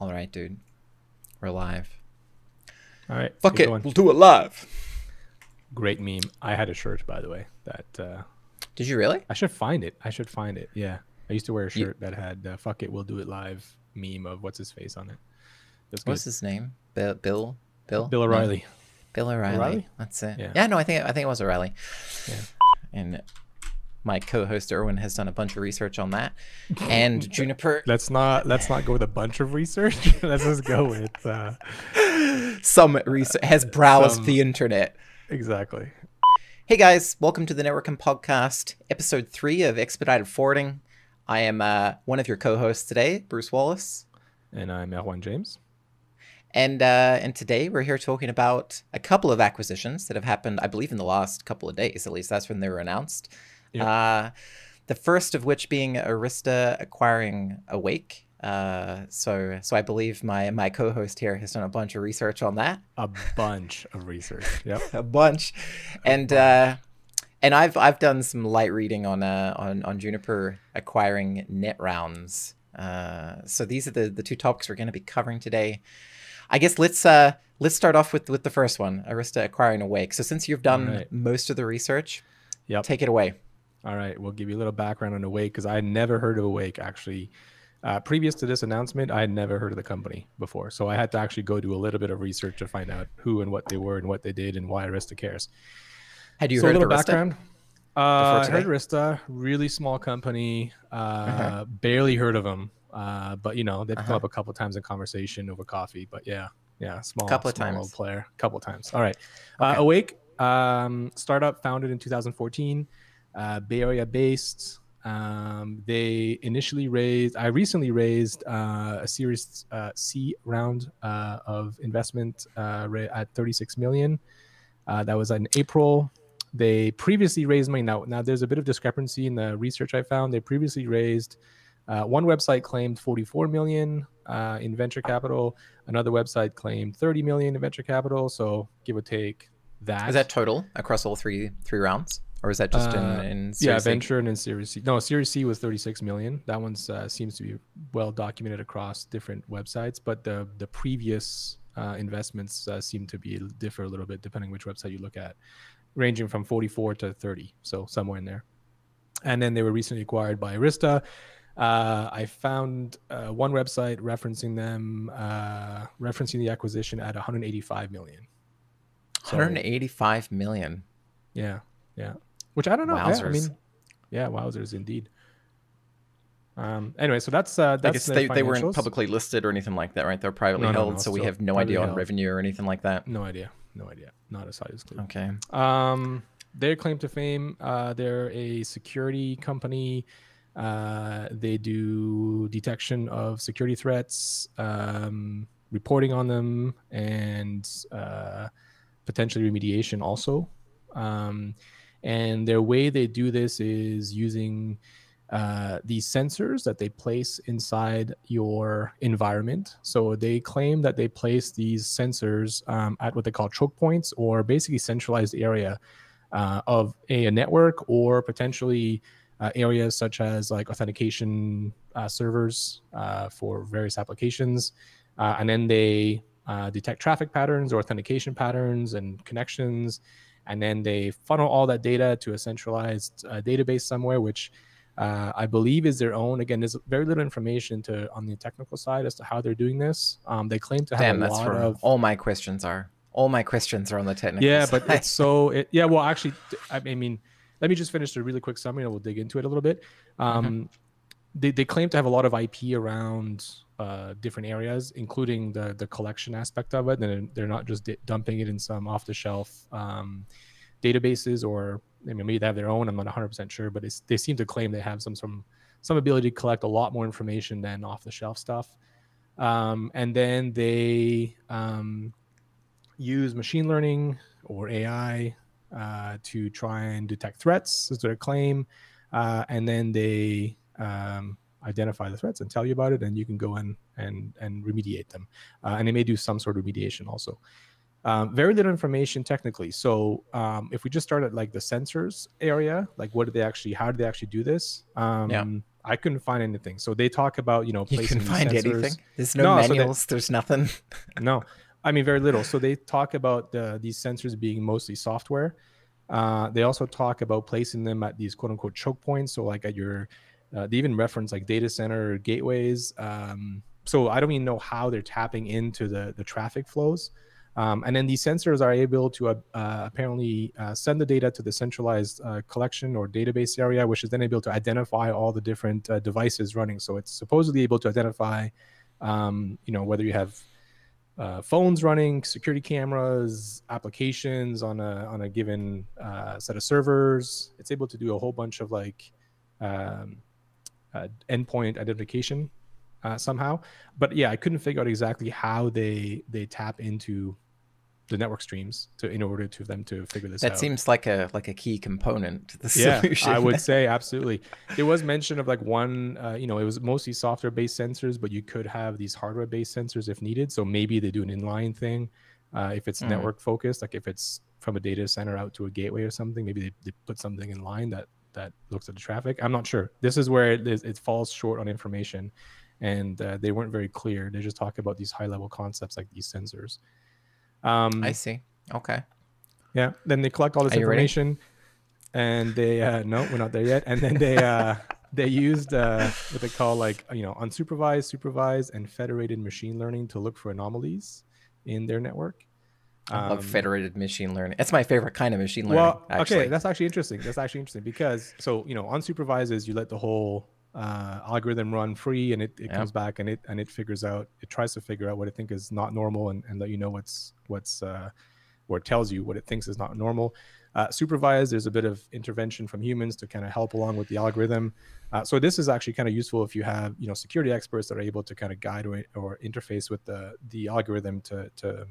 All right, dude. We're live. All right. Fuck it. We'll do it live. Great meme. I had a shirt, by the way, that Did you really? I should find it. Yeah. I used to wear a shirt that had fuck it, we'll do it live meme of what's his face on it. What's his name? Bill O'Reilly. Bill O'Reilly. That's it. Yeah, no, I think it was O'Reilly. Yeah. And my co-host Erwin has done a bunch of research on that. And Juniper. Let's not go with a bunch of research. Let's just go with some research. Has browsed the internet. Exactly. Hey guys, welcome to the Networking Podcast, episode 3 of Expedited Forwarding. I am one of your co-hosts today, Bruce Wallace. And I'm Erwin James. And today we're here talking about a couple of acquisitions that have happened, I believe, in the last couple of days. At least that's when they were announced. Yep. The first of which being Arista acquiring Awake. So I believe my co-host here has done a bunch of research on that. A bunch of research. Yep. A bunch. And I've done some light reading on Juniper acquiring Netrounds. So these are the two topics we're going to be covering today. I guess let's start off with the first one, Arista acquiring Awake. So since you've done most of the research, take it away. All right, we'll give you a little background on Awake because I had never heard of Awake actually. Previous to this announcement, I had never heard of the company before. So I had to actually go do a little bit of research to find out who and what they were and what they did and why Arista cares. Had you heard of Arista? Background? I heard Arista, really small company, barely heard of them. But you know, they've come up a couple of times in conversation over coffee. But yeah, small little player, couple of times. All right, Awake, startup founded in 2014, Bay Area based. They initially recently raised a Series C round of investment at 36 million. That was in April. They previously raised money. Now there's a bit of discrepancy in the research I found. They previously raised, one website claimed 44 million in venture capital. Another website claimed 30 million in venture capital. So give or take that. Is that total across all three rounds? Or is that just in Series C? Yeah, venture and in Series C. No, Series C was 36 million. That one seems to be well documented across different websites. But the previous investments seem to differ a little bit depending which website you look at, ranging from 44 to 30, so somewhere in there. And then they were recently acquired by Arista. I found one website referencing the acquisition at 185 million. So, 185 million. Yeah. Which I don't know. Wowzers. Wowzers indeed. Anyway, so that's I guess they weren't publicly listed or anything like that, right? They're privately held, so we have no idea on revenue or anything like that. No idea. Not as high as clear. Okay. Their claim to fame, they're a security company. They do detection of security threats, reporting on them, and potentially remediation also. And their way they do this is using these sensors that they place inside your environment. So they claim that they place these sensors at what they call choke points, or basically centralized area of a network, or potentially areas such as like authentication servers for various applications. And then they detect traffic patterns or authentication patterns and connections. And then they funnel all that data to a centralized database somewhere, which I believe is their own. Again, there's very little information on the technical side as to how they're doing this. They claim to have a lot of. All my questions are on the technical side. But it's so. Well, actually, I mean, let me just finish a really quick summary, and we'll dig into it a little bit. They claim to have a lot of IP around different areas, including the collection aspect of it. And they're not just dumping it in some off-the-shelf databases, or maybe they have their own. I'm not 100% sure, but they seem to claim they have some ability to collect a lot more information than off-the-shelf stuff. And then they use machine learning or AI to try and detect threats, is their claim. And then they identify the threats and tell you about it, and you can go in and remediate them. And they may do some sort of remediation also. Very little information technically. So if we just start at like the sensors area, like how do they actually do this? I couldn't find anything. So they talk about, You placing can find sensors. anything. There's no manuals. There's nothing. No, I mean, very little. So they talk about these sensors being mostly software. They also talk about placing them at these quote unquote choke points. So like at your, they even reference like data center gateways. So I don't even know how they're tapping into the traffic flows. And then these sensors are able to apparently send the data to the centralized collection or database area, which is then able to identify all the different devices running. So it's supposedly able to identify, whether you have phones running, security cameras, applications on a given set of servers. It's able to do a whole bunch of like endpoint identification somehow. But yeah, I couldn't figure out exactly how they tap into the network streams in order to them to figure this out. That seems like a key component to the solution. I would say absolutely. There was mention of like one, it was mostly software-based sensors, but you could have these hardware-based sensors if needed. So maybe they do an inline thing if it's network focused, like if it's from a data center out to a gateway or something. Maybe they put something in line that looks at the traffic. I'm not sure. This is where it falls short on information, and they weren't very clear. They just talk about these high-level concepts like these sensors. I see. Okay. Yeah. Then they collect all this information, and they no, we're not there yet. And then they used what they call like unsupervised, supervised, and federated machine learning to look for anomalies in their network. I love federated machine learning. It's my favorite kind of machine learning. Well, okay, that's actually interesting. Because unsupervised is you let the whole algorithm run free, and it comes back and it figures out, it tries to figure out what it thinks is not normal and let you know what's or it tells you what it thinks is not normal. Supervised, there's a bit of intervention from humans to kind of help along with the algorithm. So this is actually kind of useful if you have security experts that are able to kind of guide or interface with the algorithm to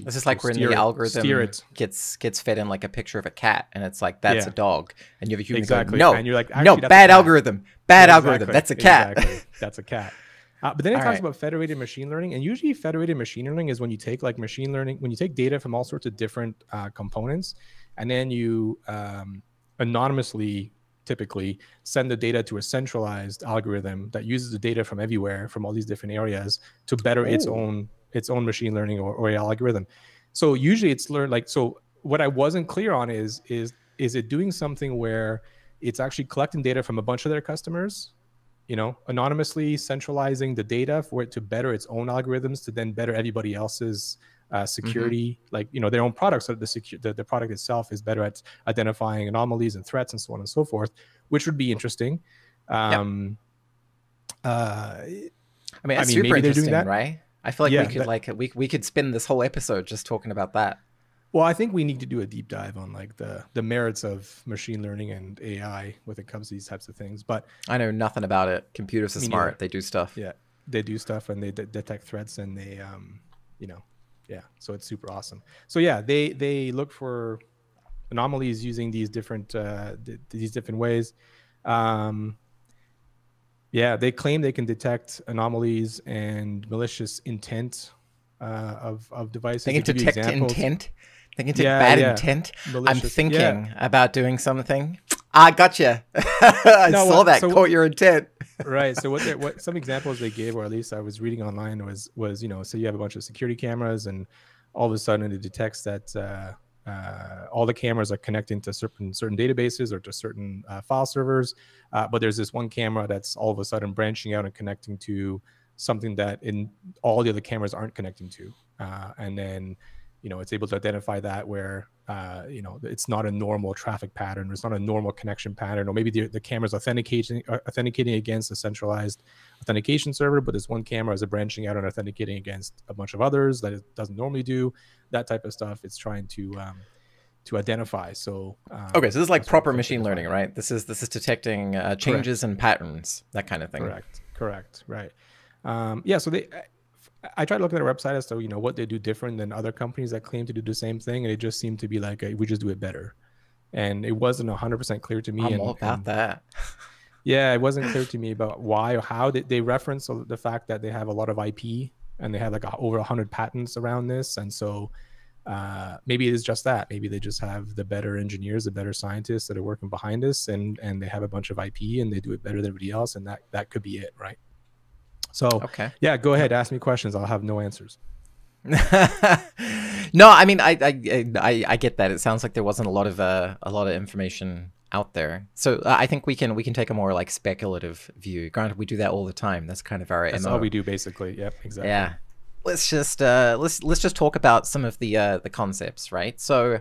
this is like when the algorithm gets fed in like a picture of a cat, and it's like, that's a dog, and you have a human going, no, and you're like, no, bad algorithm, that's a cat. Exactly. That's a cat. But then it talks about federated machine learning, and usually federated machine learning is when you take like machine learning, when you take data from all sorts of different components, and then you anonymously typically send the data to a centralized algorithm that uses the data from everywhere, from all these different areas, to better its own machine learning or algorithm. So usually it's learned like, so what I wasn't clear on is it doing something where it's actually collecting data from a bunch of their customers, anonymously centralizing the data for it to better its own algorithms to then better everybody else's security, like their own products. So the product itself is better at identifying anomalies and threats and so on and so forth, which would be interesting. I mean, it's super maybe they're interesting, doing that, right? I feel like we could spend this whole episode just talking about that. Well, I think we need to do a deep dive on like the merits of machine learning and AI when it comes to these types of things. But I know nothing about it. Computers are smart. Neither. They do stuff. Yeah, they do stuff, and they detect threats, and they, so it's super awesome. So yeah, they look for anomalies using these different ways. Yeah, they claim they can detect anomalies and malicious intent of devices. They can detect intent. They can detect bad intent. Malicious, I'm thinking about doing something. I gotcha. I saw that. Caught your intent. Right. So what some examples they gave, or at least I was reading online, was so you have a bunch of security cameras, and all of a sudden it detects that all the cameras are connecting to certain databases or to certain file servers, but there's this one camera that's all of a sudden branching out and connecting to something that in all the other cameras aren't connecting to, and then it's able to identify that where it's not a normal traffic pattern, it's not a normal connection pattern, or maybe the camera's authenticating against a centralized authentication server, but this one camera is branching out and authenticating against a bunch of others that it doesn't normally do. That type of stuff it's trying to identify. So okay, so this is like proper machine learning, right? This is detecting changes and patterns, that kind of thing. Correct. Right. So I tried looking at their website as to what they do different than other companies that claim to do the same thing, and it just seemed to be like we just do it better, and it wasn't 100% clear to me. I'm all about that. Yeah, it wasn't clear to me about why or how. They reference the fact that they have a lot of IP and they have like over 100 patents around this, and so Maybe it is just that. Maybe they just have the better engineers, the better scientists that are working behind us, and they have a bunch of IP and they do it better than everybody else, and that could be it, right? So Okay. yeah, go ahead, ask me questions. I'll have no answers. No, I mean, I get that. It sounds like there wasn't a lot of information out there. So I think we can take a more like speculative view. Granted, we do that all the time. That's kind of our That's MO. all we do basically. Yep, exactly. Yeah. Let's just talk about some of the concepts, right? So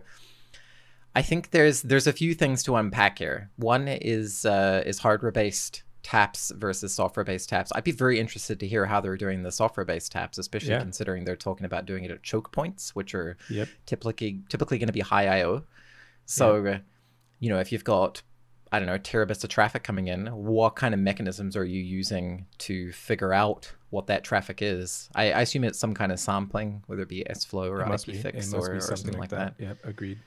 I think there's a few things to unpack here. One is hardware-based taps versus software-based taps. I'd be very interested to hear how they're doing the software-based taps, especially considering they're talking about doing it at choke points, which are typically going to be high I/O. So, you know, if you've got, I don't know, terabits of traffic coming in, what kind of mechanisms are you using to figure out what that traffic is? I assume it's some kind of sampling, whether it be SFlow or IPFix or something like that. Yep, agreed.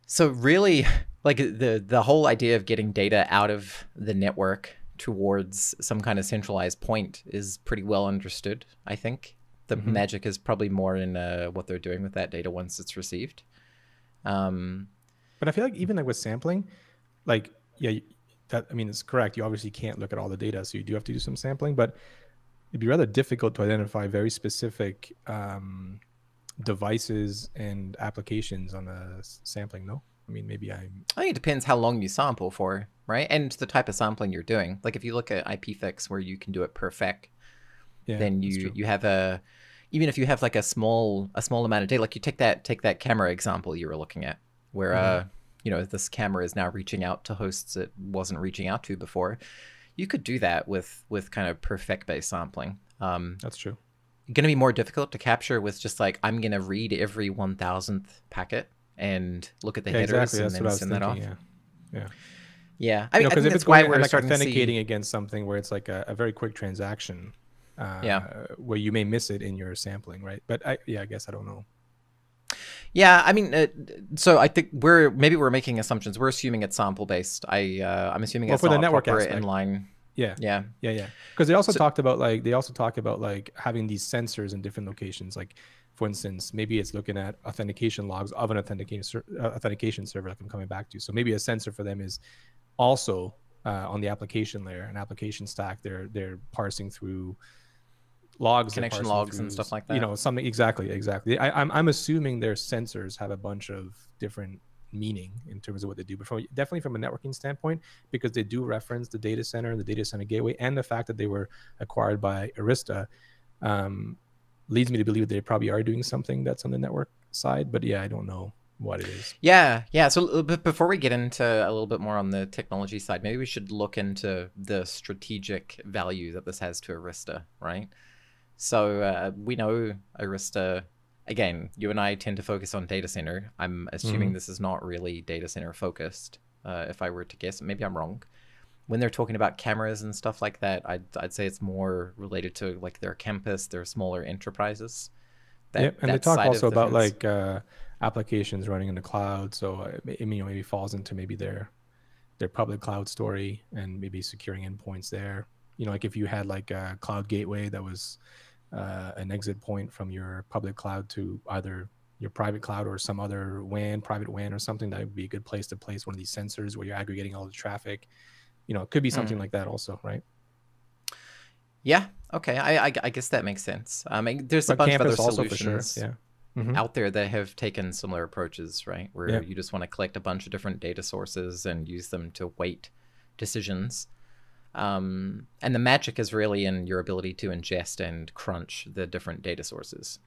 So really, like the whole idea of getting data out of the network towards some kind of centralized point is pretty well understood, I think. The magic is probably more in what they're doing with that data once it's received. But I feel like even like with sampling, like, I mean, it's correct. You obviously can't look at all the data, so you do have to do some sampling, but it'd be rather difficult to identify very specific devices and applications on a sampling, no? I mean, maybe I think it depends how long you sample for, right? And the type of sampling you're doing. Like if you look at IPFix where you can do it per FEC, then you have even if you have like a small amount of data, like you take that camera example you were looking at, where you know, this camera is now reaching out to hosts it wasn't reaching out to before. You could do that with kind of per FEC based sampling. That's true. Going to be more difficult to capture with just like, I'm going to read every 1,000th packet and look at the headers and then send that off. Yeah. I mean, because if it's why going we're like authenticating against something where it's like a very quick transaction, where you may miss it in your sampling, right? But I guess I don't know. Yeah, I mean, so I think we're making assumptions. We're assuming it's sample based. I'm assuming it's for not the network proper aspect. inline. Yeah. Because they also talked about like having these sensors in different locations. Like, for instance, maybe it's looking at authentication logs of an authentication server, like I'm coming back to. So maybe a sensor for them is also on the application layer, an application stack. They're parsing through logs, connection logs and stuff like that. You know, something exactly. I'm assuming their sensors have a bunch of different meaning in terms of what they do, but definitely from a networking standpoint, because they do reference the data center and the data center gateway, and the fact that they were acquired by Arista leads me to believe they probably are doing something that's on the network side. But I don't know what it is. Yeah. So before we get into a little bit more on the technology side, maybe we should look into the strategic value that this has to Arista, right? So we know Arista, again, you and I tend to focus on data center. I'm assuming this is not really data center focused. If I were to guess, maybe I'm wrong. When they're talking about cameras and stuff like that, I'd say it's more related to like their campus, their smaller enterprises. And they talk also about like applications running in the cloud. So maybe falls into maybe their public cloud story and maybe securing endpoints there. You know, like if you had like a cloud gateway that was an exit point from your public cloud to either your private cloud or some other private WAN or something, that would be a good place to place one of these sensors where you're aggregating all the traffic. You know, it could be something like that also, right? Yeah. Okay. I guess that makes sense. I mean, there's a bunch of other solutions out there that have taken similar approaches, right? Where you just want to collect a bunch of different data sources and use them to weight decisions. And the magic is really in your ability to ingest and crunch the different data sources.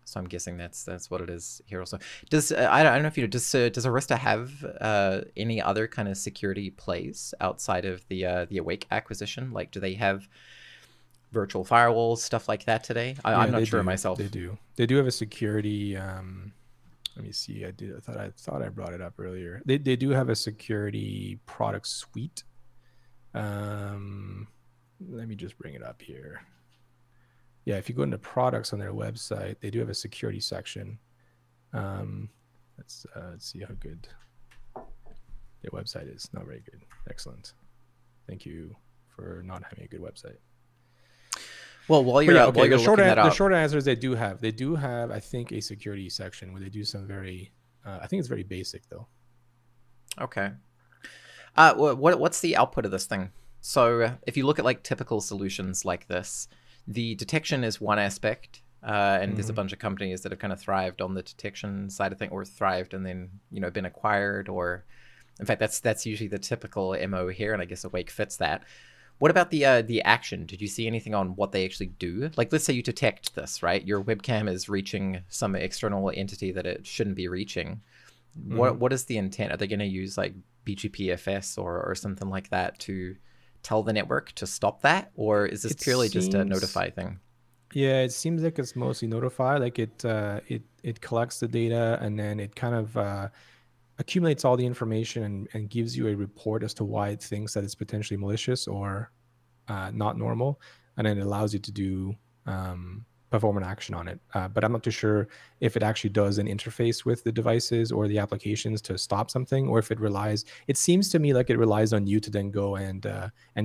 So I'm guessing that's what it is here also. I don't know if you know, does Arista have any other kind of security plays outside of the Awake acquisition? Like, do they have virtual firewalls, stuff like that today? I'm not sure myself. They do have a security. Let me see. I thought I brought it up earlier. They do have a security product suite. Let me just bring it up here. Yeah, if you go into products on their website, they do have a security section. Let's see how good their website is. Not very good. Excellent. Thank you for not having a good website. Well, while But you're yeah, okay. while you're looking that The up, short answer is they do have I think a security section where they do some very I think it's very basic though. okay. What's the output of this thing? So if you look at like typical solutions like this, the detection is one aspect, and there's a bunch of companies that have kind of thrived on the detection side of things, or thrived and then been acquired, or in fact that's usually the typical MO here, and I guess Awake fits that. What about the action? Did you see anything on what they actually do? Like, let's say you detect this, right? Your webcam is reaching some external entity that it shouldn't be reaching. What is the intent? Are they going to use like BGPFS or something like that to tell the network to stop that, or is this purely just a notify thing? Yeah, it seems like it's mostly notify. Like it collects the data and then it kind of accumulates all the information and gives you a report as to why it thinks that it's potentially malicious or not normal, and then it allows you to do perform an action on it. But I'm not too sure if it actually does an interface with the devices or the applications to stop something, or if it relies. It seems to me like it relies on you to then go and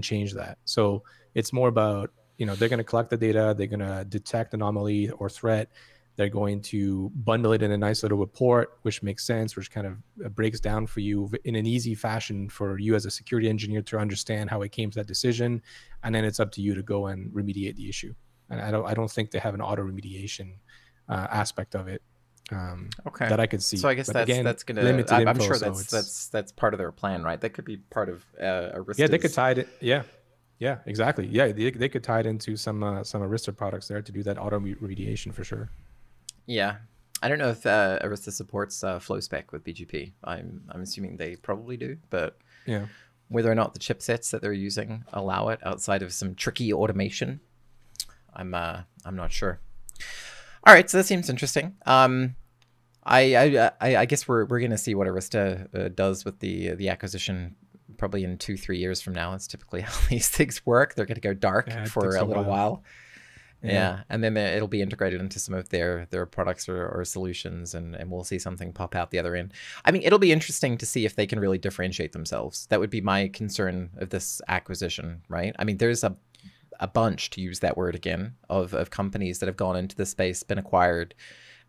change that. So it's more about they're going to collect the data, they're going to detect anomaly or threat. They're going to bundle it in a nice little report, which makes sense, which kind of breaks down for you in an easy fashion for you as a security engineer to understand how it came to that decision. And then it's up to you to go and remediate the issue. And I don't think they have an auto remediation aspect of it Okay, that I could see. so I guess But again, that's gonna. limited I'm info, sure so that's part of their plan, right? That could be part of Arista's. yeah, they could tie it. Yeah, exactly. Yeah, they could tie it into some Arista products there to do that auto remediation for sure. Yeah, I don't know if Arista supports FlowSpec with BGP. I'm assuming they probably do, but Yeah. whether or not the chipsets that they're using allow it outside of some tricky automation, I'm not sure. All right, so that seems interesting. I guess we're gonna see what Arista does with the acquisition probably in 2-3 years from now. It's typically how these things work. They're gonna go dark for a little while. Yeah, and then it'll be integrated into some of their products or solutions, and we'll see something pop out the other end. I mean, it'll be interesting to see if they can really differentiate themselves. That would be my concern of this acquisition, right? I mean, there's a bunch, to use that word again, of companies that have gone into the space, been acquired.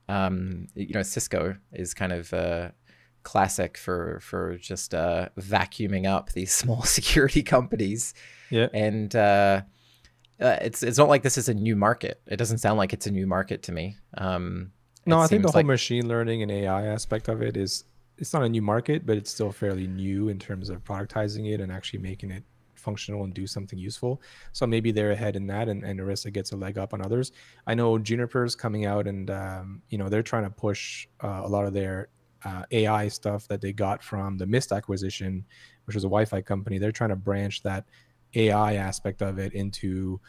Cisco is kind of classic for just vacuuming up these small security companies. Yeah. And it's not like this is a new market. It doesn't sound like it's a new market to me. No, I think the whole machine learning and AI aspect of it it's not a new market, but it's still fairly new in terms of productizing it and actually making it functional and do something useful. So maybe they're ahead in that, and Arista gets a leg up on others. I know Juniper's coming out and they're trying to push a lot of their AI stuff that they got from the Mist acquisition, which was a Wi-Fi company. They're trying to branch that AI aspect of it into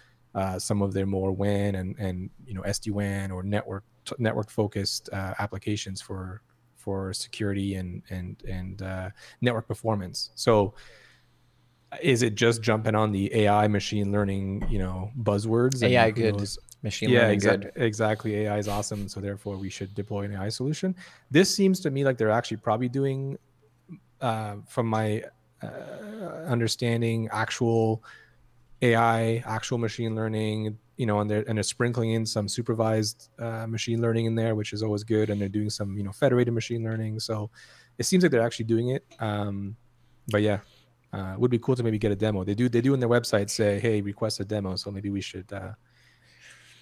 some of their more WAN and SD-WAN or network focused applications for security and network performance. So is it just jumping on the AI machine learning buzzwords? And AI good, machine learning good. Exactly. AI is awesome, so therefore we should deploy an AI solution. This seems to me like they're actually probably doing, from my understanding, actual AI, actual machine learning, and they're sprinkling in some supervised machine learning in there, which is always good. And they're doing some, federated machine learning. So it seems like they're actually doing it. But yeah, it would be cool to maybe get a demo. They do on their website say, hey, request a demo. So maybe we should.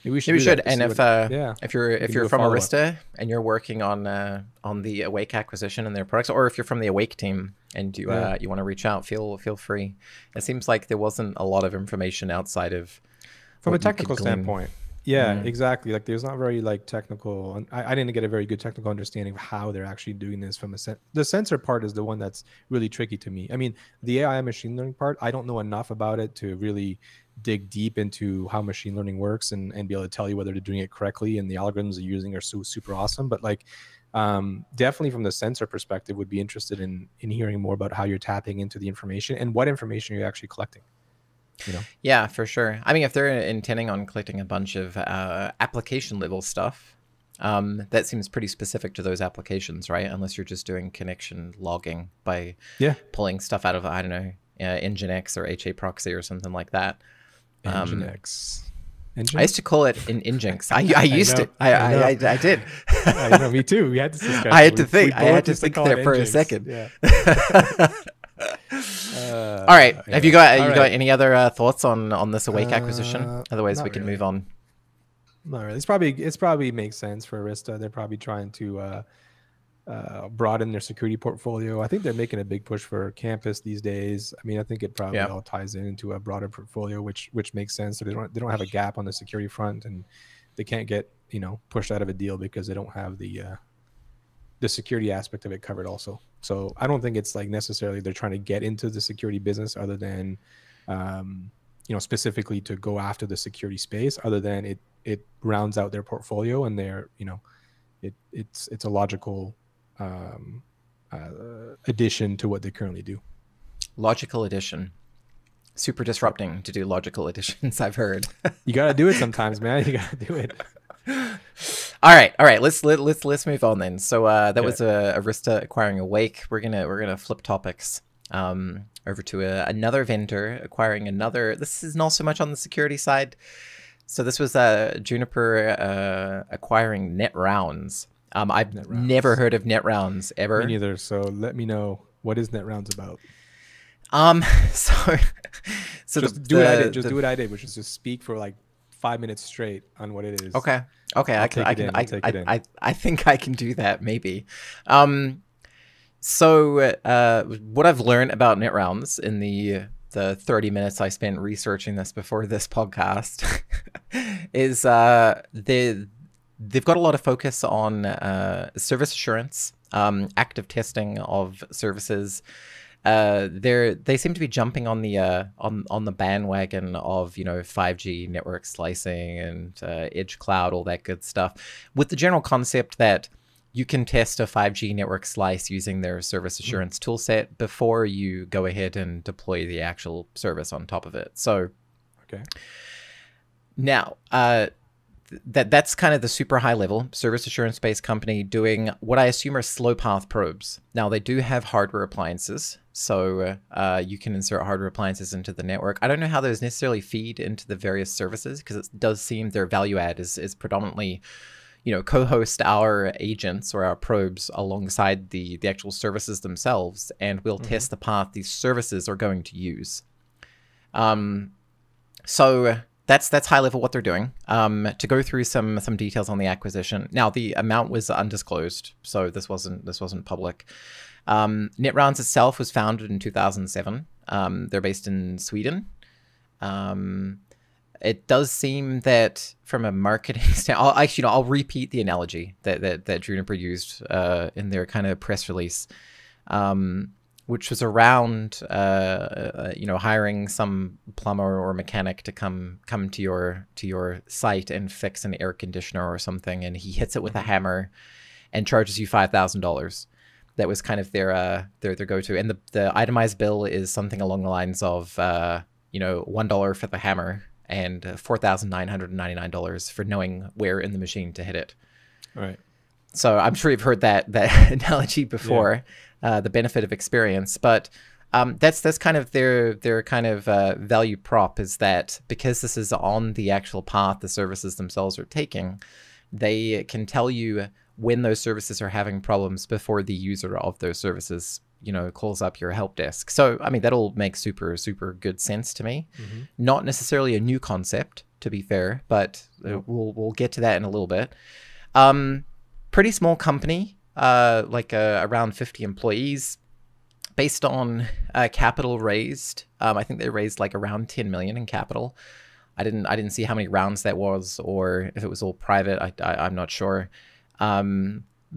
Maybe we should. And if you're from Arista and you're working on the Awake acquisition and their products, or if you're from the Awake team and you want to reach out, feel free. It seems like there wasn't a lot of information outside of from a technical standpoint. Yeah, exactly. Like there's not very technical, and I didn't get a very good technical understanding of how they're actually doing this from the sensor part is the one that's really tricky to me. I mean, the AI machine learning part, I don't know enough about it to really dig deep into how machine learning works and be able to tell you whether they're doing it correctly and the algorithms they're using are so super awesome. But definitely from the sensor perspective, would be interested in hearing more about how you're tapping into the information and what information you're actually collecting. Yeah, for sure. I mean, if they're intending on collecting a bunch of application level stuff, that seems pretty specific to those applications, right? Unless you're just doing connection logging by pulling stuff out of, I don't know, Nginx or HA proxy or something like that. Nginx. Engine? I used to call it an Nginx. I used to. I did. Me too. We had this discussion. I had to think. I had to think there for a second. Yeah. All right. Have you got any other thoughts on this Awake acquisition? Otherwise, we can move on. Not really. It's probably makes sense for Arista. They're probably trying to broaden their security portfolio. I think they're making a big push for campus these days. I mean, I think it probably all ties into a broader portfolio, which makes sense. So they don't have a gap on the security front, and they can't get pushed out of a deal because they don't have the security aspect of it covered also. So I don't think it's like necessarily they're trying to get into the security business other than specifically to go after the security space, other than it rounds out their portfolio, and they're it's a logical addition to what they currently do. Logical addition. Super disrupting to do logical additions, I've heard. You gotta do it sometimes, man. You gotta do it. All right. Let's move on then. So that was Arista acquiring Awake. We're gonna flip topics over to another vendor acquiring another. This is not so much on the security side. So this was Juniper acquiring Netrounds. I've never heard of Netrounds ever. Me neither. So let me know, what is Netrounds about? So just do what I did. Just do what I did, which is just speak for like 5 minutes straight on what it is. Okay. I think I can do that maybe. So what I've learned about Netrounds in the 30 minutes I spent researching this before this podcast is they've got a lot of focus on service assurance, active testing of services. They seem to be jumping on the bandwagon of 5G network slicing and edge cloud, all that good stuff, with the general concept that you can test a 5G network slice using their service assurance toolset before you go ahead and deploy the actual service on top of it. So, okay. Now, that's kind of the super high level service assurance based company doing what I assume are slow path probes. Now, they do have hardware appliances, so you can insert hardware appliances into the network. I don't know how those necessarily feed into the various services, because it does seem their value add is predominantly co-host our agents or our probes alongside the actual services themselves, and we'll test the path these services are going to use. So that's high level what they're doing. To go through some details on the acquisition. Now, the amount was undisclosed, so this wasn't public. Netrounds itself was founded in 2007. They're based in Sweden. It does seem that from a marketing standpoint, I'll repeat the analogy that Juniper used in their kind of press release, which was around hiring some plumber or mechanic to come to your site and fix an air conditioner or something, and he hits it with a hammer and charges you $5,000. That was kind of their go-to, and the itemized bill is something along the lines of $1 for the hammer and $4,999 for knowing where in the machine to hit it. All right. So I'm sure you've heard that analogy before, the benefit of experience. But that's kind of their kind of value prop, is that because this is on the actual path the services themselves are taking, they can tell you when those services are having problems before the user of those services calls up your help desk. So, I mean, that'll make super, super good sense to me. Not necessarily a new concept, to be fair, but we'll get to that in a little bit. Pretty small company, around 50 employees, based on capital raised. I think they raised like around 10 million in capital. I didn't see how many rounds that was, or if it was all private. I'm not sure.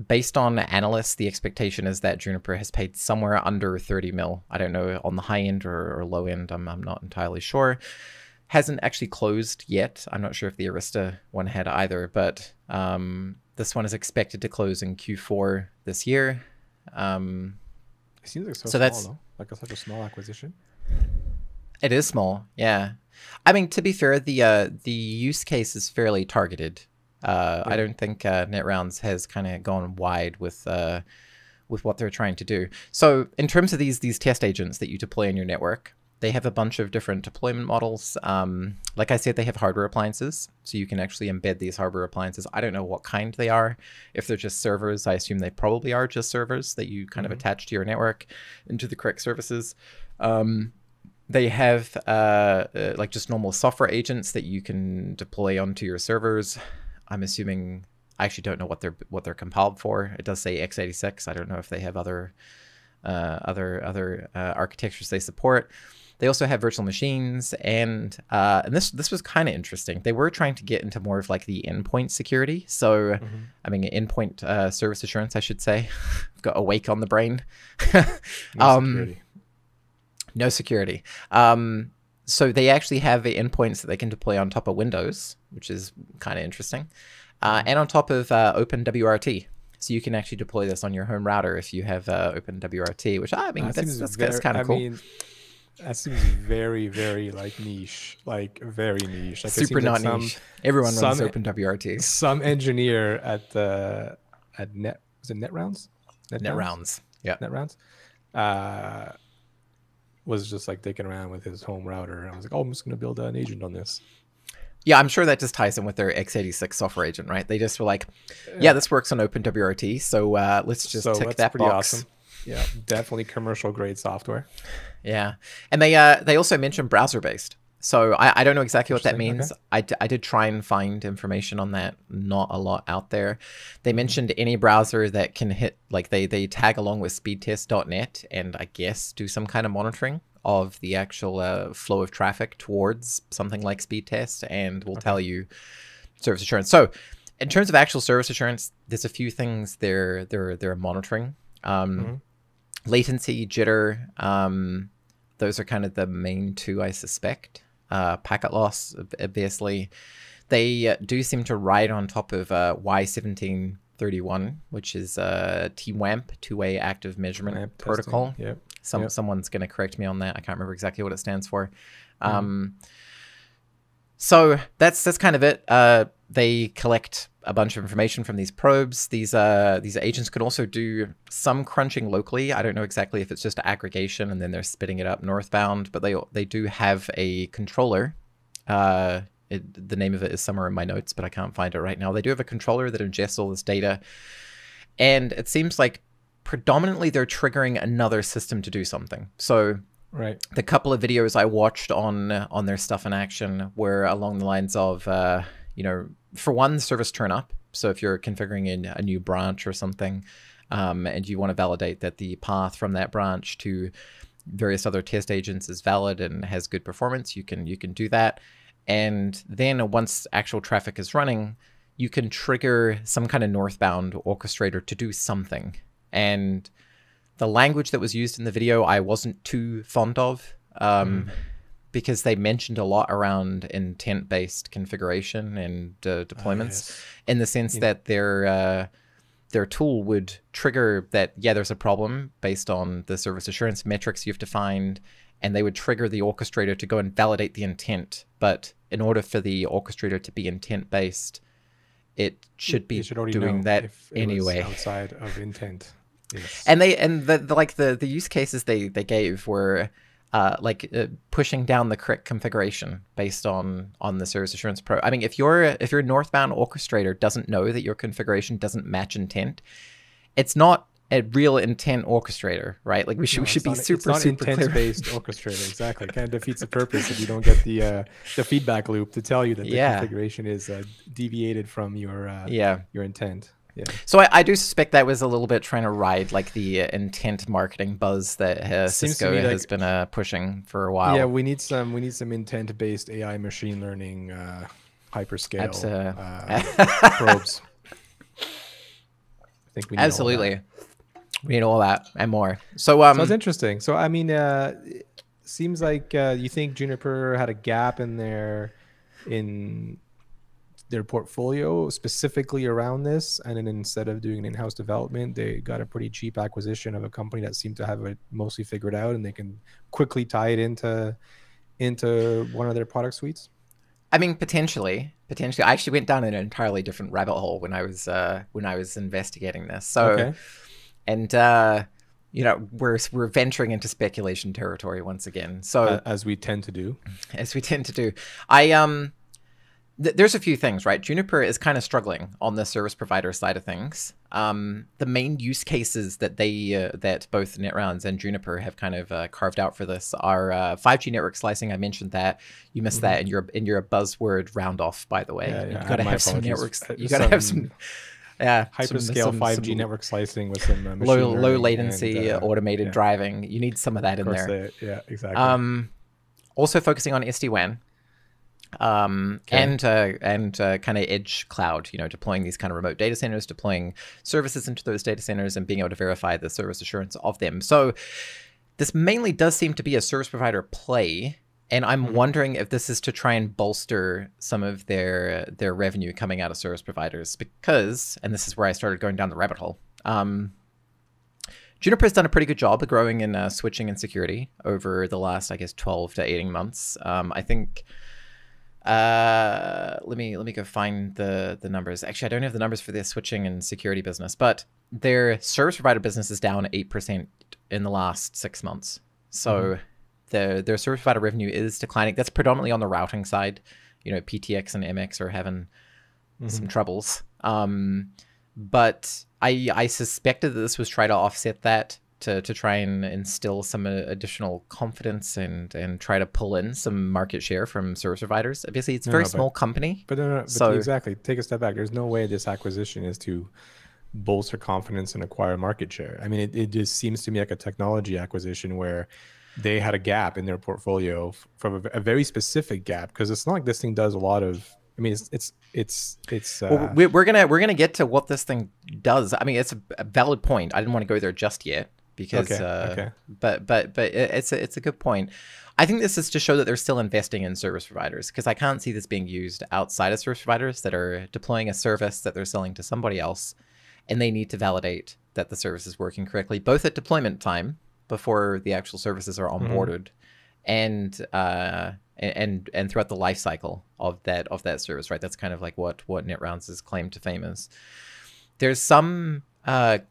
Based on analysts, the expectation is that Juniper has paid somewhere under 30 mil. I don't know on the high end or low end. I'm not entirely sure. Hasn't actually closed yet. I'm not sure if the Arista one had either, but this one is expected to close in Q4 this year. It seems like so small, that's though. Like such a small acquisition. It is small, yeah. I mean, to be fair, the use case is fairly targeted. I don't think Netrounds has kind of gone wide with what they're trying to do. So in terms of these test agents that you deploy in your network, They have a bunch of different deployment models. Like I said, they have hardware appliances, so you can actually embed these hardware appliances. I don't know what kind they are. If they're just servers, I assume they probably are just servers that you kind of attach to your network into the correct services. They have like just normal software agents that you can deploy onto your servers. I'm assuming, I actually don't know what they're compiled for. It does say x86. I don't know if they have other architectures they support. They also have virtual machines, and this was kind of interesting. They were trying to get into more of like the endpoint security. So, I mean, endpoint service assurance, I should say. I've got awake on the brain. No security. No security. So they actually have endpoints that they can deploy on top of Windows, which is kind of interesting, and on top of OpenWRT. So you can actually deploy this on your home router if you have OpenWRT, which I mean, that's kind of cool. Mean, that seems very, very like niche, like very niche. Like super not niche. Everyone runs OpenWRT. Some engineer at Netrounds? Netrounds. Yeah. Netrounds. Was just like dicking around with his home router. And I was like, oh, I'm just going to build an agent on this. Yeah, I'm sure that just ties in with their x86 software agent, right? They just were like, yeah, this works on OpenWRT, so let's just tick that box. Awesome. Yeah, definitely commercial grade software. Yeah, and they also mentioned browser based. So I don't know exactly what that means. Okay. I did try and find information on that. Not a lot out there. They mentioned any browser that can hit, like they tag along with speedtest.net and I guess do some kind of monitoring of the actual flow of traffic towards something like speedtest, and will tell you service assurance. So in terms of actual service assurance, there's a few things they're monitoring. Latency, jitter, those are kind of the main two, I suspect. Packet loss, obviously. They do seem to ride on top of Y1731, which is TWAMP, two-way active measurement protocol. Yep. Someone's going to correct me on that. I can't remember exactly what it stands for. So that's kind of it. They collect a bunch of information from these probes. These agents could also do some crunching locally. I don't know exactly if it's just aggregation and then they're spitting it up northbound, but they do have a controller. The name of it is somewhere in my notes, but I can't find it right now. They do have a controller that ingests all this data, and it seems like predominantly they're triggering another system to do something. So the couple of videos I watched on their stuff in action were along the lines of, you know, for one, service turn up. So if you're configuring in a new branch or something, and you want to validate that the path from that branch to various other test agents is valid and has good performance, you can do that. And then once actual traffic is running, you can trigger some kind of northbound orchestrator to do something. And the language that was used in the video, I wasn't too fond of, because they mentioned a lot around intent-based configuration and deployments, in the sense that their tool would trigger that, yeah, there's a problem based on the service assurance metrics you have to find, and they would trigger the orchestrator to go and validate the intent. But in order for the orchestrator to be intent-based, it should be doing that anyway. Outside of intent. Yes. And the use cases they gave were pushing down the correct configuration based on the service assurance pro. I mean, if your northbound orchestrator doesn't know that your configuration doesn't match intent, it's not a real intent orchestrator, right? Like we should be super intent-based orchestrator. Exactly. Kind of defeats the purpose if you don't get the feedback loop to tell you that the configuration is deviated from your intent. Yeah. So I do suspect that was a little bit trying to ride like the intent marketing buzz that Cisco has been pushing for a while. Yeah, we need some intent-based AI machine learning hyperscale probes. I think we need absolutely. We need all that and more. So it's interesting. So I mean, it seems like you think Juniper had a gap in their portfolio specifically around this, and then instead of doing an in-house development, they got a pretty cheap acquisition of a company that seemed to have it mostly figured out, and they can quickly tie it into one of their product suites. I mean, potentially. I actually went down an entirely different rabbit hole when I was investigating this. So, and we're venturing into speculation territory once again. So as we tend to do. There's a few things, right? Juniper is kind of struggling on the service provider side of things. The main use cases that that both Netrounds and Juniper have kind of carved out for this are 5G network slicing. I mentioned that. You missed that in your buzzword round off, by the way. Yeah. You got to have some networks. You got to have some hyperscale 5G network slicing with some low latency automated driving. You need some of that in there. Yeah, exactly. Also focusing on SD-WAN. And kind of edge cloud, deploying these kind of remote data centers, deploying services into those data centers and being able to verify the service assurance of them. So this mainly does seem to be a service provider play. And I'm wondering if this is to try and bolster some of their revenue coming out of service providers because, and this is where I started going down the rabbit hole, Juniper has done a pretty good job of growing in switching and security over the last, I guess, 12 to 18 months. I think... let me go find the numbers. Actually, I don't have the numbers for their switching and security business, but their service provider business is down 8% in the last 6 months. So their service provider revenue is declining. That's predominantly on the routing side. PTX and MX are having some troubles. But I suspected that this was trying to offset that. To try and instill some additional confidence and try to pull in some market share from service providers. Obviously, it's a very small company. But exactly. Take a step back. There's no way this acquisition is to bolster confidence and acquire market share. I mean, it just seems to me like a technology acquisition where they had a gap in their portfolio from a very specific gap, because it's not like this thing does a lot of... I mean, well, we're gonna get to what this thing does. I mean, it's a valid point. I didn't want to go there just yet. Because, but it's a good point. I think this is to show that they're still investing in service providers, because I can't see this being used outside of service providers that are deploying a service that they're selling to somebody else, and they need to validate that the service is working correctly, both at deployment time before the actual services are onboarded, and throughout the life cycle of that service. Right, that's kind of like what Netrounds' claim to fame is. There's some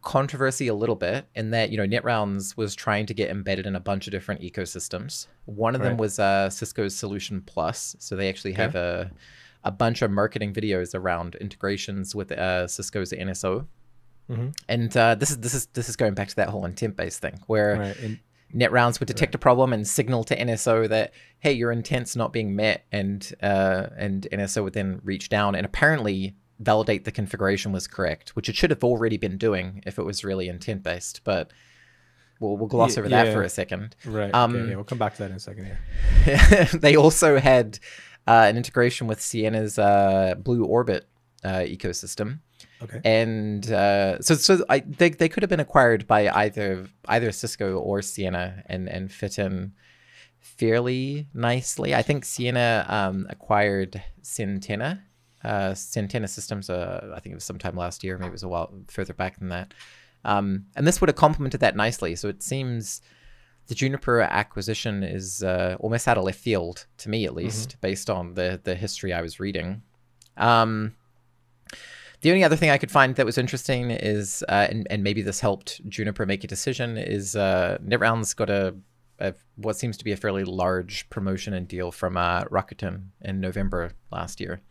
controversy a little bit in that, Netrounds was trying to get embedded in a bunch of different ecosystems. One of them was Cisco's Solution Plus. So they actually have a bunch of marketing videos around integrations with Cisco's NSO. And this is going back to that whole intent-based thing where Netrounds would detect a problem and signal to NSO that, hey, your intent's not being met, and NSO would then reach down and apparently validate the configuration was correct, which it should have already been doing if it was really intent-based, but we'll gloss over that for a second. Right. We'll come back to that in a second here. They also had an integration with Ciena's Blue Orbit ecosystem. Okay. And they could have been acquired by either Cisco or Ciena and fit in fairly nicely. I think Ciena acquired Centena. Centena Systems, I think it was sometime last year, maybe it was a while further back than that. And this would have complemented that nicely. So it seems the Juniper acquisition is almost out of left field, to me at least, based on the history I was reading. The only other thing I could find that was interesting is, and maybe this helped Juniper make a decision, is Netrounds got a what seems to be a fairly large promotion and deal from Rakuten in November last year.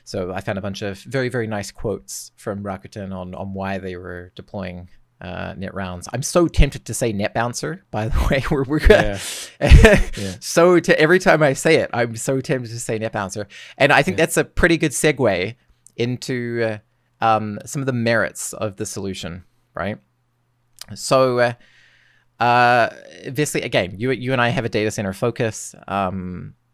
So I found a bunch of very, very nice quotes from Rakuten on why they were deploying Netrounds. I'm so tempted to say NetBouncer, by the way. So every time I say it, I'm so tempted to say NetBouncer. And I think that's a pretty good segue into some of the merits of the solution, right? So obviously, again, you and I have a data center focus,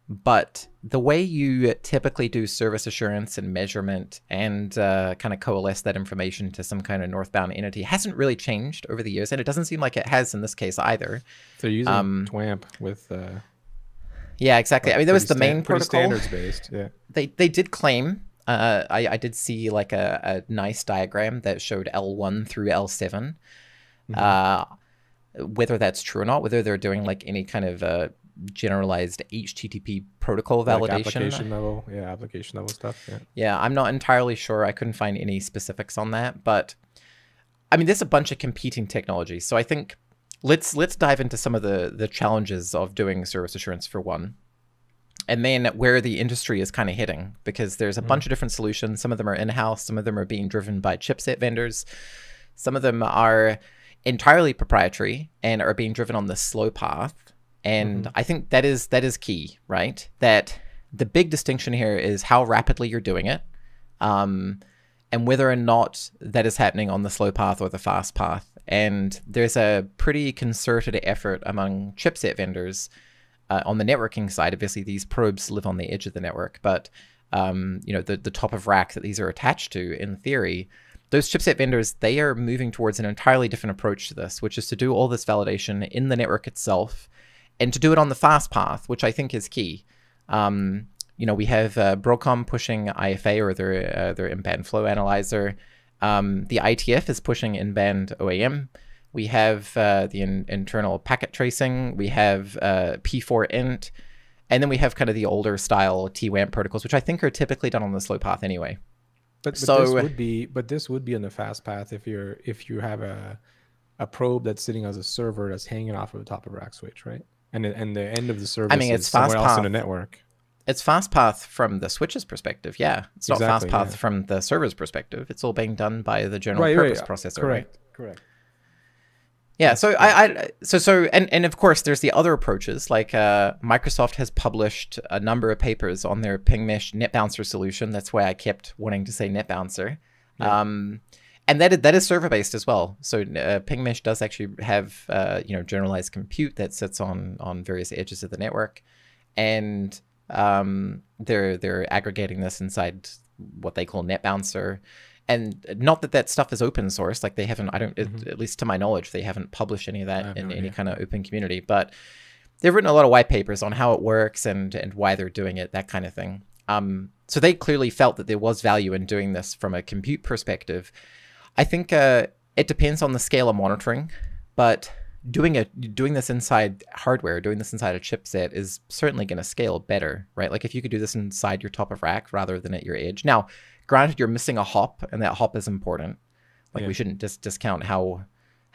but the way you typically do service assurance and measurement and kind of coalesce that information to some kind of northbound entity hasn't really changed over the years, and it doesn't seem like it has in this case either. They're using TWAMP with... yeah, exactly. I mean, that was the main protocol. Standards-based, yeah. They did claim... I did see like a nice diagram that showed L1 through L7. Whether that's true or not, whether they're doing like any kind of generalized HTTP protocol validation. Like application level stuff. Yeah, I'm not entirely sure. I couldn't find any specifics on that, but I mean, there's a bunch of competing technologies. So I think let's dive into some of the challenges of doing service assurance for one, and then where the industry is kind of heading, because there's a bunch of different solutions. Some of them are in-house, some of them are being driven by chipset vendors, some of them are entirely proprietary and are being driven on the slow path. And I think that is key, right? That the big distinction here is how rapidly you're doing it, and whether or not that is happening on the slow path or the fast path. And there's a pretty concerted effort among chipset vendors on the networking side. Obviously, these probes live on the edge of the network, but you know, the top of rack that these are attached to, in theory, those chipset vendors, they are moving towards an entirely different approach to this, which is to do all this validation in the network itself and to do it on the fast path, which I think is key. You know, we have Broadcom pushing IFA, or their in-band flow analyzer. The ITF is pushing in-band OAM. We have the internal packet tracing. We have P4int. And then we have kind of the older style TWAMP protocols, which I think are typically done on the slow path anyway. But this would be on the fast path if you have a probe that's sitting as a server that's hanging off of the top of a rack switch, right? And the end of the service, I mean, it's fast somewhere else in the network. It's fast path from the switch's perspective, yeah. It's not fast path from the server's perspective. It's all being done by the general purpose processor. Correct. Yeah, so and of course there's the other approaches, like Microsoft has published a number of papers on their ping mesh net bouncer solution. That's why I kept wanting to say net bouncer. Yeah. And that is server based as well. So ping mesh does actually have you know, generalized compute that sits on various edges of the network, and they're aggregating this inside what they call net bouncer. And not that stuff is open source, like they haven't, at least to my knowledge, they haven't published any of that in any kind of open community, but they've written a lot of white papers on how it works and why they're doing it, that kind of thing. So they clearly felt that there was value in doing this from a compute perspective. I think it depends on the scale of monitoring, but doing this inside hardware, doing this inside a chipset is certainly going to scale better, right? Like if you could do this inside your top of rack rather than at your edge. Now, granted, you're missing a hop, and that hop is important. Like we shouldn't just discount how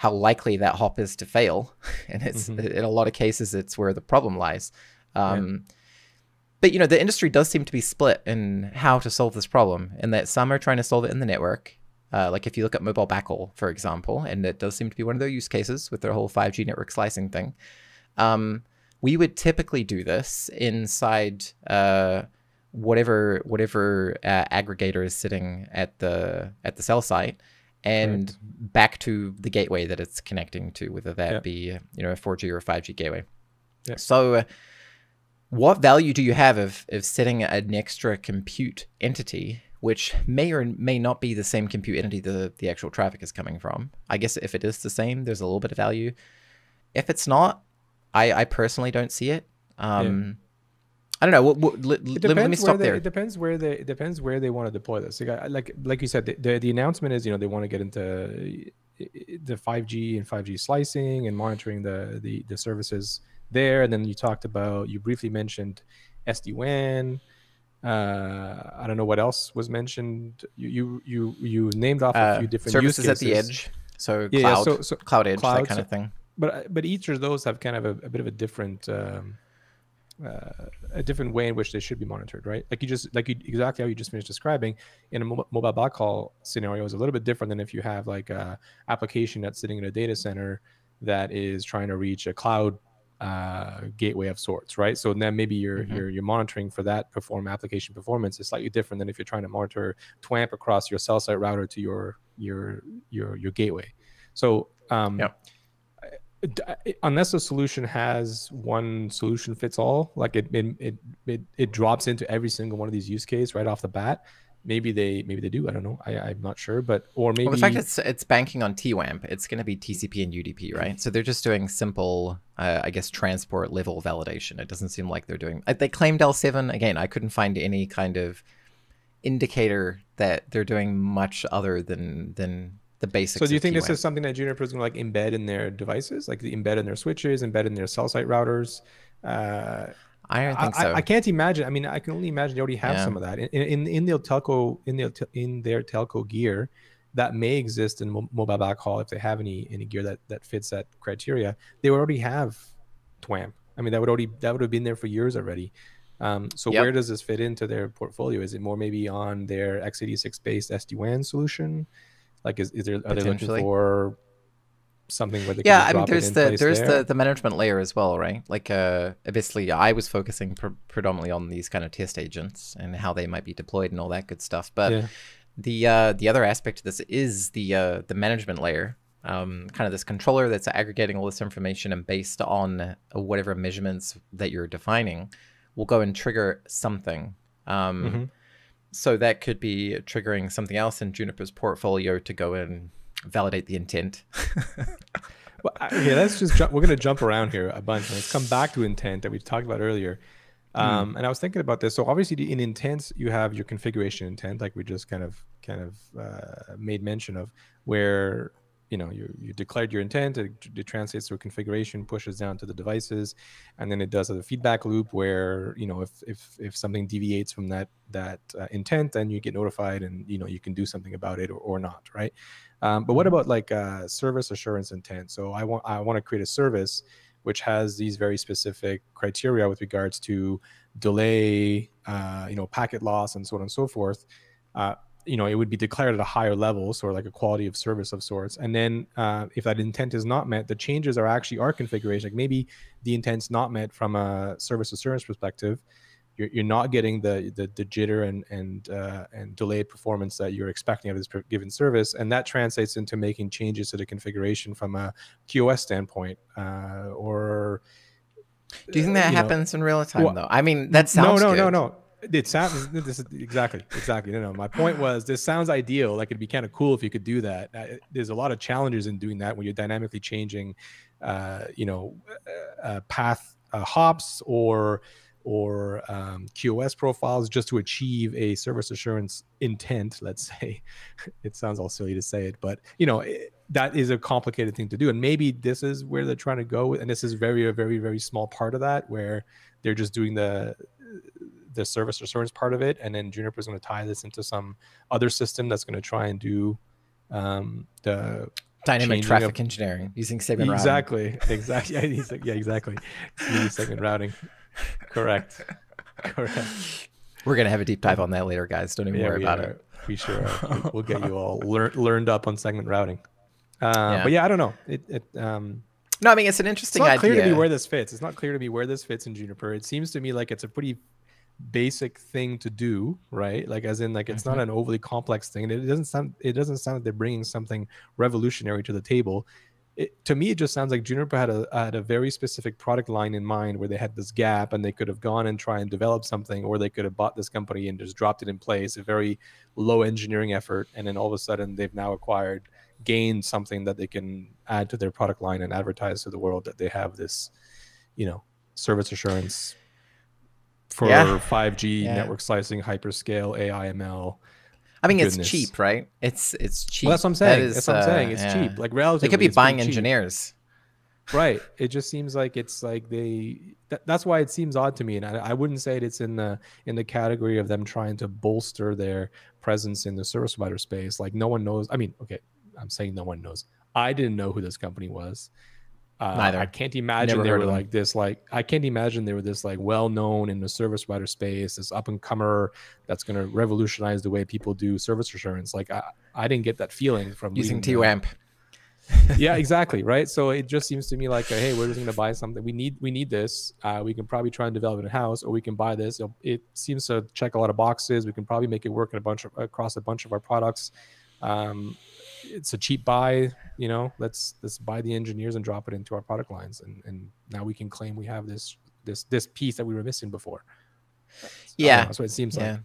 likely that hop is to fail, and it's in a lot of cases it's where the problem lies. But you know, the industry does seem to be split in how to solve this problem, and that some are trying to solve it in the network. Like if you look at mobile backhaul, for example, and it does seem to be one of their use cases with their whole 5G network slicing thing. We would typically do this inside whatever aggregator is sitting at the cell site, and back to the gateway that it's connecting to, whether that be, you know, a 4G or a 5G gateway. So what value do you have of setting an extra compute entity, which may or may not be the same compute entity the actual traffic is coming from? I guess if it is the same, there's a little bit of value. If it's not, I personally don't see it. I don't know. Let me stop there. It depends where they want to deploy this. Like you said, the announcement is, you know, they want to get into the 5G and 5G slicing and monitoring the services there. And then you briefly mentioned SD-WAN. I don't know what else was mentioned. You named off a few different services use cases. At the edge. So cloud, so cloud edge, that kind of thing. But each of those have kind of a bit of a different way in which they should be monitored, right? Exactly how you just finished describing. In a mobile backhaul scenario is a little bit different than if you have like a application that's sitting in a data center that is trying to reach a cloud gateway of sorts, right? So then maybe you're monitoring for that application performance is slightly different than if you're trying to monitor TWAMP across your cell site router to your gateway. So unless a solution has one solution fits all, like it drops into every single one of these use cases right off the bat, maybe they do. I don't know. I'm not sure, or maybe the fact it's banking on TWAMP, it's going to be TCP and UDP, right? So they're just doing simple, I guess, transport level validation. It doesn't seem like they're doing. They claimed L7 again. I couldn't find any kind of indicator that they're doing much other than the basics. So do you think this is something that Juniper is going to like embed in their devices, like embed in their switches, embed in their cell site routers? I don't think so. I can't imagine. I mean, I can only imagine they already have some of that in their telco gear. that may exist in mobile backhaul if they have any gear that fits that criteria. They already have TWAMP. I mean, that would have been there for years already. So Yep. where does this fit into their portfolio? Is it more maybe on their x86 based SD-WAN solution? Like, are they looking for something where they can just I mean, drop it in there's place there? the management layer as well, right? Like, obviously, I was focusing predominantly on these kind of test agents and how they might be deployed and all that good stuff. But the other aspect of this is the management layer, kind of this controller that's aggregating all this information, and based on whatever measurements that you're defining, will go and trigger something. So that could be triggering something else in Juniper's portfolio to go and validate the intent. Well, okay, let's just we're going to jump around here a bunch. Let's come back to intent that we talked about earlier. And I was thinking about this. So obviously in intent, you have your configuration intent, like we just kind of made mention of, where you declared your intent, it translates to a configuration, pushes down to the devices, and then it does a feedback loop where if something deviates from that intent, then you get notified, and you can do something about it or not, right? But what about like service assurance intent? So I want to create a service which has these very specific criteria with regards to delay, packet loss, and so on and so forth. It would be declared at a higher level, so like a quality of service of sorts. And then if that intent is not met, the changes are actually our configuration. Like maybe the intent's not met from a service assurance perspective. You're not getting the jitter and delayed performance that you're expecting of this given service, and that translates into making changes to the configuration from a QoS standpoint. Or do you think that happens in real time, though? I mean, that sounds no. It sounds this is exactly. No. My point was, this sounds ideal. Like, it'd be kind of cool if you could do that. There's a lot of challenges in doing that when you're dynamically changing, path hops or QoS profiles just to achieve a service assurance intent. Let's say, it sounds all silly to say it, but that is a complicated thing to do. And maybe this is where they're trying to go, and this is a very, very small part of that, where they're just doing the service assurance part of it, and then Juniper's going to tie this into some other system that's going to try and do the dynamic traffic engineering using segment routing. Exactly. Yeah, exactly. Using segment routing. Correct. We're going to have a deep dive on that later, guys. Don't even worry about it. We sure are. We'll get you all learned up on segment routing. But yeah, I don't know. No, I mean, it's an interesting idea. It's not clear to me where this fits. It's not clear to me where this fits in Juniper. It seems to me like it's a pretty basic thing to do, right? Like, as in, like, it's not an overly complex thing. It doesn't sound like they're bringing something revolutionary to the table. To me, it just sounds like Juniper had a very specific product line in mind, where they had this gap, and they could have gone and tried and developed something, or they could have bought this company and just dropped it in place, a very low engineering effort, and then all of a sudden they've now gained something that they can add to their product line and advertise to the world that they have this, service assurance for 5G network slicing, hyperscale, AI, ML. I mean, it's cheap, right? It's cheap. Well, that's what I'm saying. It's cheap. Like, relatively, they could be buying engineers. Right. It just seems like it's like that's why it seems odd to me. And I wouldn't say it's in the category of them trying to bolster their presence in the service provider space. Like, no one knows. I mean, okay, I'm saying no one knows. I didn't know who this company was. Neither. I can't imagine they were like this. Like, I can't imagine they were this like well-known in the service provider space, this up-and-comer that's going to revolutionize the way people do service assurance. Like, I didn't get that feeling from using TWAMP. Yeah, exactly. Right. So it just seems to me like, hey, we're just going to buy something. We need this. We can probably try and develop it in house, or we can buy this. It seems to check a lot of boxes. We can probably make it work across a bunch of our products. It's a cheap buy. Let's buy the engineers and drop it into our product lines, and now we can claim we have this piece that we were missing before. Yeah, that's what it seems like.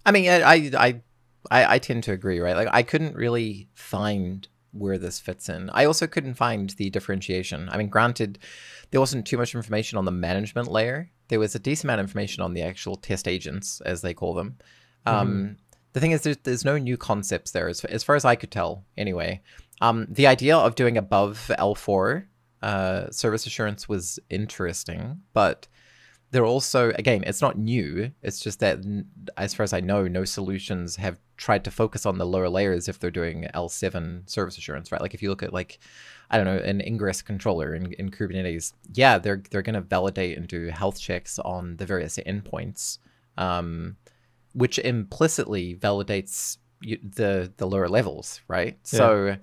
I mean, I tend to agree, right? Like, I couldn't really find where this fits in. I also couldn't find the differentiation. I mean, granted, there wasn't too much information on the management layer. There was a decent amount of information on the actual test agents, as they call them. The thing is, there's no new concepts there, as far as I could tell, anyway. The idea of doing above L4 service assurance was interesting, but they're also, again, it's not new. It's just that, as far as I know, no solutions have tried to focus on the lower layers if they're doing L7 service assurance, right? Like if you look at like, I don't know, an ingress controller in Kubernetes, yeah, they're going to validate and do health checks on the various endpoints, which implicitly validates the lower levels, right? Yeah. So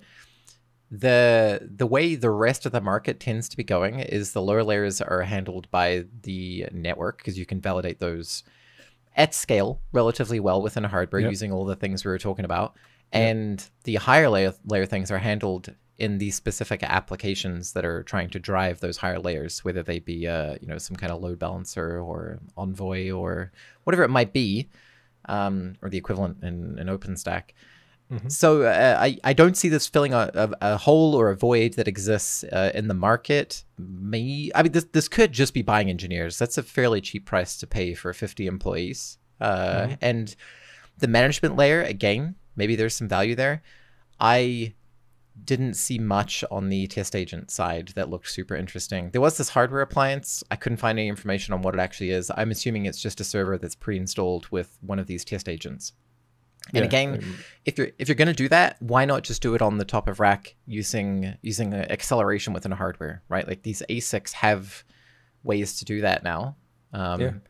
the way the rest of the market tends to be going is the lower layers are handled by the network, because you can validate those at scale relatively well within a hardware using all the things we were talking about. And the higher layer things are handled in these specific applications that are trying to drive those higher layers, whether they be you know, some kind of load balancer or Envoy or whatever it might be, or the equivalent in OpenStack. So I don't see this filling a hole or a void that exists in the market. I mean, this could just be buying engineers. That's a fairly cheap price to pay for 50 employees. And the management layer, again, maybe there's some value there. I didn't see much on the test agent side that looked super interesting. There was this hardware appliance. I couldn't find any information on what it actually is. I'm assuming it's just a server that's pre-installed with one of these test agents. And again, if you're going to do that, why not just do it on the top of rack using acceleration within a hardware, right? Like these ASICs have ways to do that now. I know.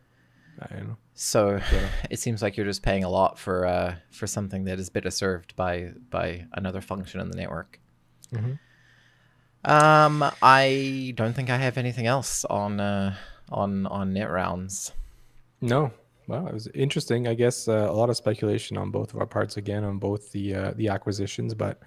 So it seems like you're just paying a lot for something that is better served by another function in the network. I don't think I have anything else on Netrounds. No. Well, it was interesting. I guess a lot of speculation on both of our parts again, on both the acquisitions, but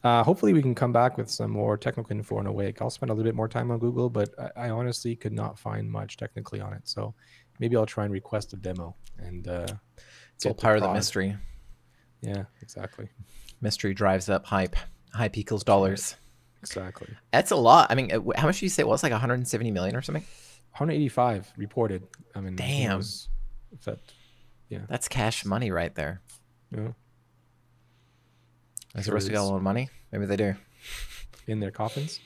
hopefully we can come back with some more technical info in a week. I'll spend a little bit more time on Google, but I honestly could not find much technically on it. So maybe I'll try and request a demo. And it's all part of the mystery. Yeah, exactly. Mystery drives up hype. Hype equals dollars. Exactly. That's a lot. I mean, how much did you say it was? Like 170 million or something? 185 reported. I mean, damn. Yeah, that's cash money right there. Yeah. Does the rest got a lot of money? Maybe they do. In their coffins?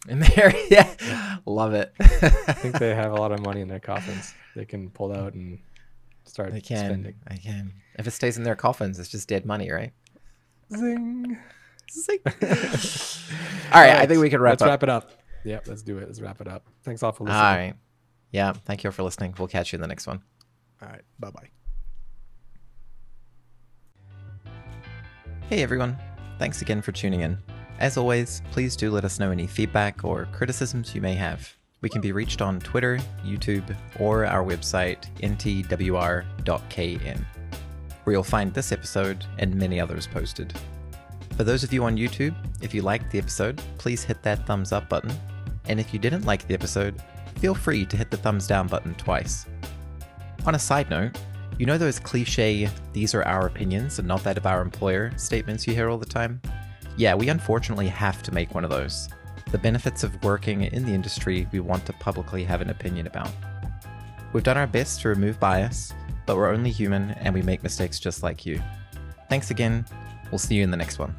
In there, yeah. Love it. I think they have a lot of money in their coffins. They can pull out and start spending. They can. If it stays in their coffins, it's just dead money, right? Zing. Zing. All right, I think we can wrap it up. Yeah, let's do it. Let's wrap it up. Thanks all for listening. All right. Yeah, thank you all for listening. We'll catch you in the next one. All right, bye-bye. Hey everyone, thanks again for tuning in. As always, please do let us know any feedback or criticisms you may have. We can be reached on Twitter, YouTube, or our website, ntwr.kn, where you'll find this episode and many others posted. For those of you on YouTube, if you liked the episode, please hit that thumbs up button. And if you didn't like the episode, feel free to hit the thumbs down button twice. On a side note, you know those cliche, these are our opinions and not that of our employer statements you hear all the time? Yeah, we unfortunately have to make one of those. The benefits of working in the industry we want to publicly have an opinion about. We've done our best to remove bias, but we're only human and we make mistakes just like you. Thanks again. We'll see you in the next one.